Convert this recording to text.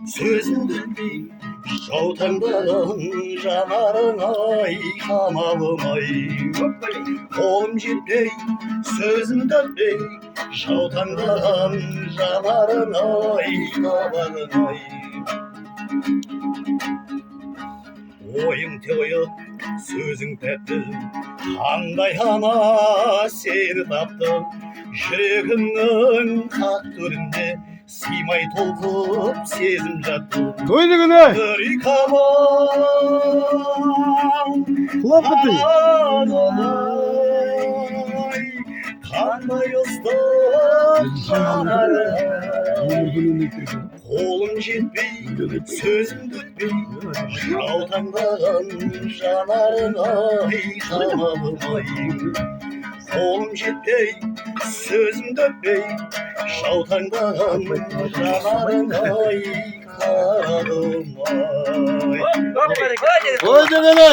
Sözümdü bir жаутаңдаған жанарың ай қамалым ай қолым жетпей сөзімді өтпей жаутаңдаған жанарың ай қабағың ай ойың тұйық сөзің тәтті қандай ғана сені тапты жүрегімнің хақ төрінде сыймай толқып сезім жатты Көйлегіне Лапыты қандай ыстық қолым жетпей сөзімді өтпей жаутаңдаған жанарың ай қамалым ай қолым жетпей сөзімді өтпей жаутаңдаған жанарың ай қарағым ай Көйлегіне